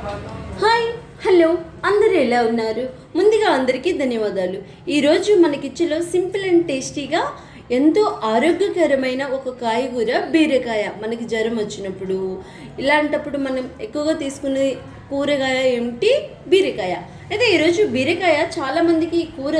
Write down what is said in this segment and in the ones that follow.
Hi hello అందరూ ఎలా ఉన్నారు? ముందుగా అందరికీ ధన్యవాదాలు. ఈరోజు మన కిచెన్లో సింపుల్ అండ్ టేస్టీగా ఎంతో ఆరోగ్యకరమైన ఒక కాయగూర బీరకాయ. మనకి జ్వరం వచ్చినప్పుడు ఇలాంటప్పుడు మనం ఎక్కువగా తీసుకునే కూరగాయ ఏమిటి? బీరకాయ. అయితే ఈరోజు బీరకాయ చాలామందికి కూర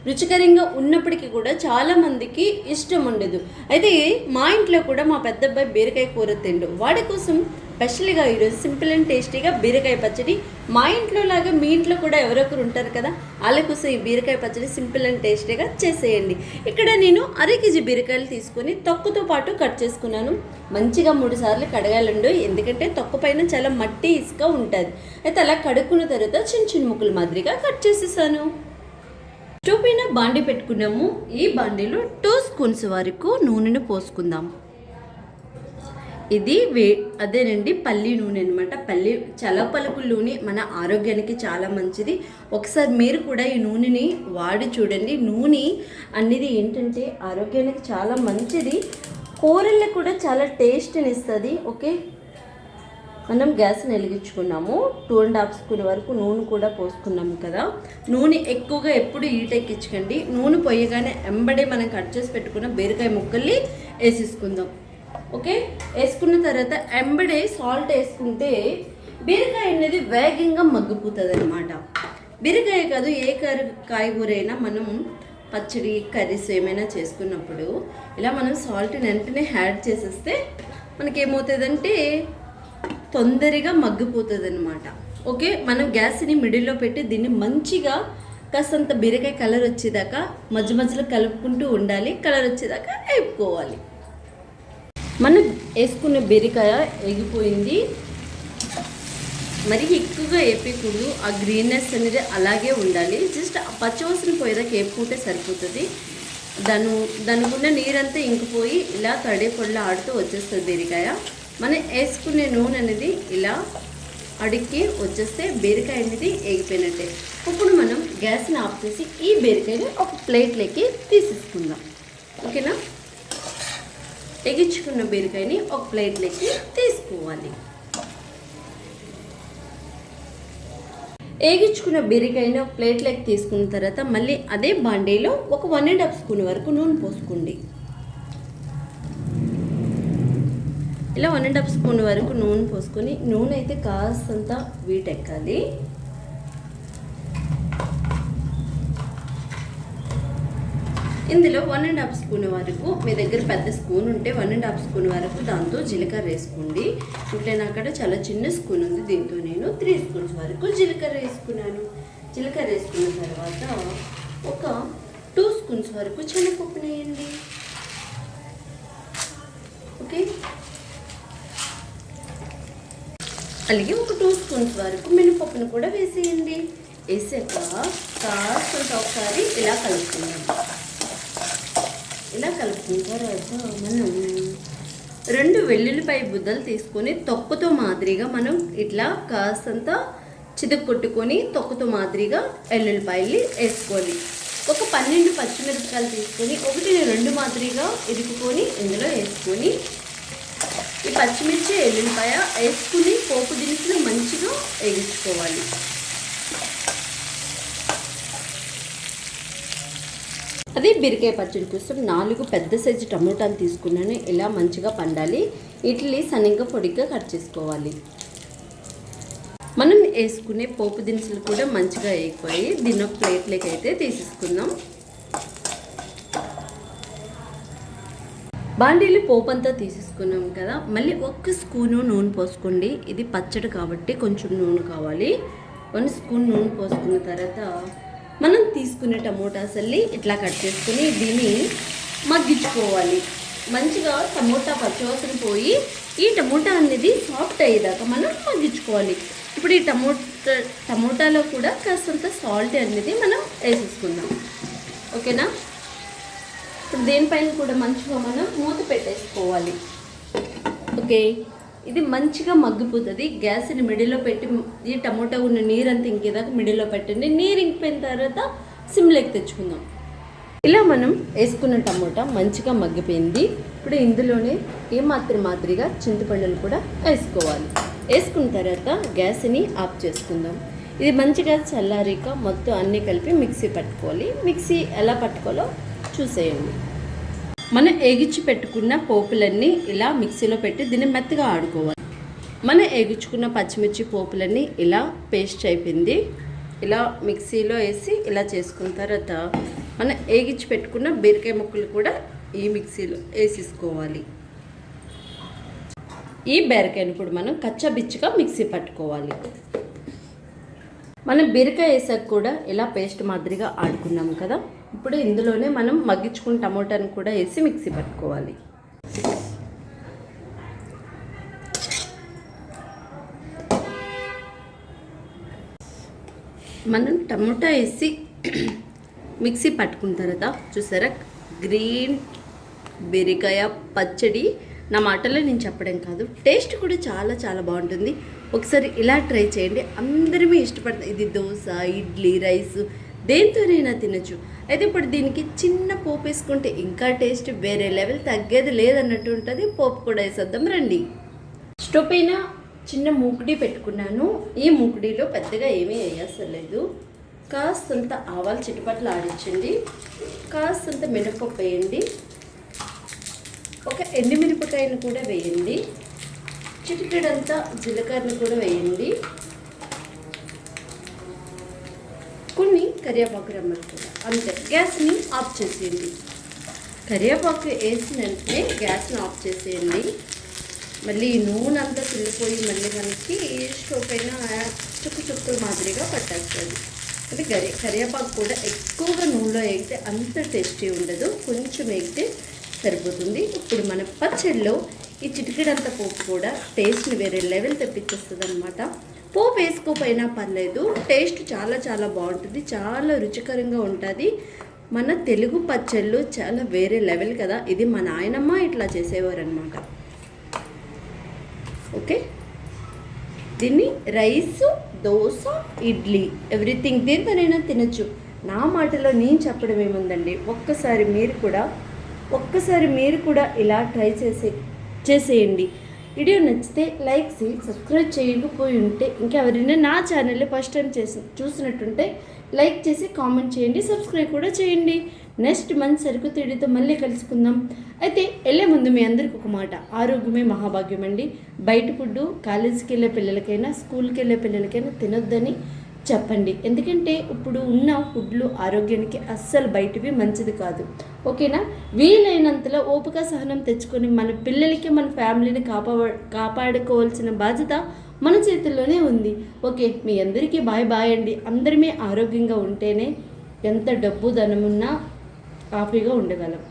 రుచికరంగా ఉన్నప్పటికీ కూడా చాలామందికి ఇష్టం ఉండదు. అయితే మా ఇంట్లో కూడా మా పెద్ద అబ్బాయి బీరకాయ కూర తిండు. వాడి కోసం స్పెషల్గా ఈరోజు సింపుల్ అండ్ టేస్టీగా బీరకాయ పచ్చడి. మా ఇంట్లో లాగా మీ ఇంట్లో కూడా ఎవరొకరు ఉంటారు కదా, వాళ్ళ కోసం ఈ బీరకాయ పచ్చడి సింపుల్ అండ్ టేస్టీగా చేసేయండి. ఇక్కడ నేను 1/2 కేజీ బీరకాయలు తీసుకొని తొక్కుతో పాటు కట్ చేసుకున్నాను. మంచిగా 3 సార్లు కడగాలండు, ఎందుకంటే తొక్కు పైన చాలా మట్టి ఇసుక ఉంటుంది. అయితే అలా కడుక్కున్న తర్వాత చిన్న చిన్న ముక్కలు మాదిరిగా కట్ చేసేసాను. స్టవ్ పైన బాండీ పెట్టుకున్నాము. ఈ బాండీలో 2 స్పూన్స్ వరకు నూనెను పోసుకుందాం. ఇది అదేనండి పల్లి నూనె అనమాట. చల్ల పలుకుల నూనె మన ఆరోగ్యానికి చాలా మంచిది. ఒకసారి మీరు కూడా ఈ నూనెని వాడి చూడండి. నూనె అనేది ఏంటంటే ఆరోగ్యానికి చాలా మంచిది, కూరల్లో కూడా చాలా టేస్ట్ని ఇస్తుంది. ఓకే, మనం గ్యాస్ని వెలిగించుకున్నాము. 2.5 స్పూన్ వరకు నూనె కూడా పోసుకున్నాము కదా. నూనె ఎక్కువగా ఎప్పుడు ఎక్కించకండి. నూనె పోయగానే ఎంబడే మనం కట్ చేసి పెట్టుకున్న బీరకాయ ముక్కల్ని వేసేసుకుందాం. ఓకే, వేసుకున్న తర్వాత ఎంబడే సాల్ట్ వేసుకుంటే బీరకాయ అనేది వేగంగా మగ్గిపోతుంది అనమాట. బీరకాయ కాదు, ఏ కాయగూర అయినా మనం పచ్చడి కర్రీస్ ఏమైనా చేసుకున్నప్పుడు ఇలా మనం సాల్ట్ని వెంటనే యాడ్ చేసేస్తే మనకేమవుతుందంటే తొందరగా మగ్గిపోతుంది అనమాట. ఓకే, మనం గ్యాస్ని మిడిల్లో పెట్టి దీన్ని మంచిగా కాస్తంత బీరకాయ కలర్ వచ్చేదాకా మధ్య మధ్యలో కలుపుకుంటూ ఉండాలి. కలర్ వచ్చేదాకా వేపుకోవాలి. మనం వేసుకున్న బీరకాయ ఎగిపోయింది. మరి ఎక్కువగా వేపకూడదు, ఆ గ్రీన్నెస్ అనేది అలాగే ఉండాలి. జస్ట్ ఆ పచ్చివాసన పోయేదాకా వేపుకుంటే సరిపోతుంది. దానికున్న నీరంతా ఇంకిపోయి ఇలా తడి పొడిలో ఆడుతూ వచ్చేస్తుంది బీరకాయ. మనం వేసుకునే నూనె అనేది ఇలా అడిగి వచ్చేస్తే బీరకాయ అనేది వేగిపోయినట్టే. ఇప్పుడు మనం గ్యాస్ని ఆఫ్ చేసి ఈ బీరకాయని ఒక ప్లేట్లోకి తీసేసుకుందాం. ఓకేనా, ఎగించుకున్న బీరకాయని ఒక ప్లేట్లోకి తీసుకోవాలి. వేగించుకున్న బీరకాయని ఒక ప్లేట్లోకి తీసుకున్న తర్వాత మళ్ళీ అదే బాండీలో ఒక 1.5 స్పూన్ వరకు నూనె పోసుకోండి. ఇలా 1.5 స్పూన్ వరకు నూనె పోసుకొని, నూనె అయితే కాస్తంత వీటెక్కాలి. ఇందులో 1.5 స్పూన్ వరకు, మీ దగ్గర పెద్ద స్పూన్ ఉంటే 1.5 స్పూన్ వరకు దాంతో జీలకర్ర వేసుకోండి. ఇట్లా అక్కడ చాలా చిన్న స్పూన్ ఉంది, దీంతో నేను 3 స్పూన్స్ వరకు జీలకర్ర వేసుకున్నాను. జీలకర్ర వేసుకున్న తర్వాత ఒక 2 స్పూన్స్ వరకు శనగపప్పు వేయండి. ఓకే, అలాగే ఒక 2 స్పూన్స్ వరకు మినపప్పును కూడా వేసేయండి. వేసాక కాస్తంత ఒకసారి ఇలా కలుపుకుందాం. ఇలా కలుపుకున్న తర్వాత మనం 2 వెల్లుల్లిపాయ బుద్దలు తీసుకొని తొక్కుతో మాదిరిగా మనం ఇట్లా కాస్తంత చితక్కొట్టుకొని తొక్కుతో మాదిరిగా వెల్లుల్లిపాయలు వేసుకోవాలి. ఒక 12 పచ్చిమిరపకాయలు తీసుకొని 1-2 మాదిరిగా ఇరుపుకొని ఇందులో వేసుకొని ఈ పచ్చిమిర్చి ఎల్లుల్లిపాయ వేసుకుని పోపు దినుసులు మంచిగా వేగించుకోవాలి. అదే బీరకాయ పచ్చడి కోసం 4 పెద్ద సైజు టమోటాలు తీసుకున్నాను. ఇలా మంచిగా పండాలి. వీటిని సన్నగా పొడిగా కట్ చేసుకోవాలి. మనం వేసుకునే పోపు దినుసులు కూడా మంచిగా వేగిపోయి దీన్ని ఒక ప్లేట్లోకి అయితే తీసేసుకుందాం. బాండీలు పోపు అంతా తీసేసుకున్నాం కదా. మళ్ళీ 1 స్పూను నూనె పోసుకోండి. ఇది పచ్చడి కాబట్టి కొంచెం నూనె కావాలి. 1 స్పూన్ నూనె పోసుకున్న తర్వాత మనం తీసుకునే టమోటాస్ అల్లి ఇట్లా కట్ చేసుకుని దీన్ని మగ్గించుకోవాలి. మంచిగా టమోటా పచ్చివాసన పోయి ఈ టమోటా అనేది సాఫ్ట్ అయ్యేదాకా మనం మగ్గించుకోవాలి. ఇప్పుడు ఈ టమోటాలో కూడా కాస్తంత సాల్ట్ అనేది మనం వేసేసుకుందాం. ఓకేనా, ఇప్పుడు దీనిపైన కూడా మంచిగా మనం మూత పెట్టేసుకోవాలి. ఓకే, ఇది మంచిగా మగ్గిపోతుంది. గ్యాస్ని మిడిల్లో పెట్టి ఈ టమోటా ఉన్న నీరంతా ఇంకేదాకా మిడిల్లో పెట్టండి. నీరు ఇంకిపోయిన తర్వాత సిమ్లోకి తెచ్చుకుందాం. ఇలా మనం వేసుకున్న టమోటా మంచిగా మగ్గిపోయింది. ఇప్పుడు ఇందులోనే మాదిరిగా చింతపండులు కూడా వేసుకోవాలి. వేసుకున్న తర్వాత గ్యాస్ని ఆఫ్ చేసుకుందాం. ఇది మంచిగా చల్లారిక మొత్తం అన్నీ కలిపి మిక్సీ పట్టుకోవాలి. మిక్సీ ఎలా పట్టుకోవాలో చూసేయండి. మనం ఏగిచ్చి పెట్టుకున్న పోపులన్నీ ఇలా మిక్సీలో పెట్టి దీన్ని మెత్తగా ఆడుకోవాలి. మనం ఏగించుకున్న పచ్చిమిర్చి పోపులన్నీ ఇలా పేస్ట్ అయిపోయింది. ఇలా మిక్సీలో వేసి ఇలా చేసుకున్న తర్వాత మనం ఏగిచ్చి పెట్టుకున్న బీరకాయ ముక్కలు కూడా ఈ మిక్సీలో వేసేసుకోవాలి. ఈ బీరకాయని ఇప్పుడు మనం కచ్చబిచ్చిగా మిక్సీ పట్టుకోవాలి. మనం బీరకాయ వేసాక కూడా ఇలా పేస్ట్ మాదిరిగా ఆడుకున్నాం కదా. ఇప్పుడు ఇందులోనే మనం మగ్గించుకున్న టమోటాను కూడా వేసి మిక్సీ పట్టుకోవాలి. మనం టమోటా వేసి మిక్సీ పట్టుకున్న తర్వాత చూసారా గ్రీన్ బీరకాయ పచ్చడి. నా మాటల్లో నేను చెప్పడం కాదు, టేస్ట్ కూడా చాలా చాలా బాగుంటుంది. ఒకసారి ఇలా ట్రై చేయండి. అందరిమీ ఇష్టపడుతుంది. ఇది దోశ, ఇడ్లీ, రైస్ దేంతోనైనా తినచ్చు. అయితే ఇప్పుడు దీనికి చిన్న పోపు వేసుకుంటే ఇంకా టేస్ట్ వేరే లెవెల్, తగ్గేది లేదన్నట్టు ఉంటుంది. పోపు కూడా వేసేద్దాం రండి. స్టవ్ పైన చిన్న మూకుడి పెట్టుకున్నాను. ఈ మూకుడిలో పెద్దగా ఏమీ వేయలేదు. కాస్తంత ఆవాలు చిటపట్లు ఆడించండి, కాస్తంత మినపప్పు వేయండి, ఒక ఎండుమిరపకాయను కూడా వేయండి, చిటికెడంతా జీలకర్రను కూడా వేయండి, కొన్ని కరివేపాకు రెమ్మలు కూడా. అంతే, గ్యాస్ని ఆఫ్ చేసేయండి. కరివేపాకు వేసిన వెంటనే గ్యాస్ని ఆఫ్ చేసేయండి. మళ్ళీ నూనె అంతా తిల్లిపోయి మళ్ళీ మనకి స్టవ్ పైన చుక్కులు మాదిరిగా పట్టేస్తుంది. అంటే కరివేపాకు కూడా ఎక్కువగా నూనెలో వేగితే అంత టేస్టీ ఉండదు, కొంచెం వేగితే సరిపోతుంది. ఇప్పుడు మన పచ్చడిలో ఈ చిటికెడంత పోపు కూడా టేస్ట్ని వేరే లెవెల్ తెప్పించేస్తుంది అనమాట. పోపు వేసుకోపోయినా పర్లేదు, టేస్ట్ చాలా చాలా బాగుంటుంది, చాలా రుచికరంగా ఉంటుంది. మన తెలుగు పచ్చళ్ళు చాలా వేరే లెవెల్ కదా. ఇది మా నాయనమ్మ ఇట్లా చేసేవారు అనమాట. ఓకే, దీన్ని రైసు, దోశ, ఇడ్లీ ఎవ్రీథింగ్ దేంతోనైనా తినచ్చు. నా మాటలో నేను చెప్పడం ఏముందండి, ఒక్కసారి మీరు కూడా ఇలా ట్రై చేసేయండి. వీడియో నచ్చితే లైక్ చేసి సబ్స్క్రైబ్ చేయకపోయి ఉంటే ఇంకెవరైనా నా ఛానల్ని ఫస్ట్ టైం చూసినట్టుంటే లైక్ చేసి కామెంట్ చేయండి, సబ్స్క్రైబ్ కూడా చేయండి. నెక్స్ట్ మంత్ సరుకు తేడితో మళ్ళీ కలుసుకుందాం. అయితే వెళ్ళే ముందు మీ అందరికి ఒక మాట, ఆరోగ్యమే మహాభాగ్యం అండి. బయట ఫుడ్డు కాలేజీకి వెళ్ళే పిల్లలకైనా స్కూల్కి వెళ్ళే పిల్లలకైనా తినొద్దని చెప్పండి. ఎందుకంటే ఇప్పుడు ఉన్న ఫుడ్లు ఆరోగ్యానికి అస్సలు బయటవి మంచిది కాదు. ఓకేనా? వీలైనంతలో ఓపిక సహనం తెచ్చుకొని మన పిల్లలకి మన ఫ్యామిలీని కాపాడుకోవాల్సిన బాధ్యత మన చేతుల్లోనే ఉంది. ఓకే, మీ అందరికీ బాయ్ అండి. అందరిమీ ఆరోగ్యంగా ఉంటేనే ఎంత డబ్బు ధనమున్నా హ్యాపీగా ఉండగలం.